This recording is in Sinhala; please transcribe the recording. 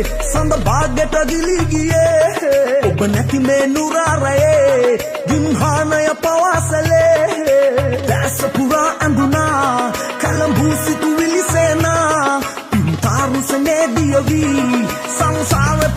සඳ භාග්‍යට ගිලී ගියේ ඔබ නැති මේ නුරාරයේ ගිම්හානය පවාසලේ දැස පුරා ඇඳුනා කලඹු සිතුවිලි සේනා පින්තාරු සනේ දියවි සංසාර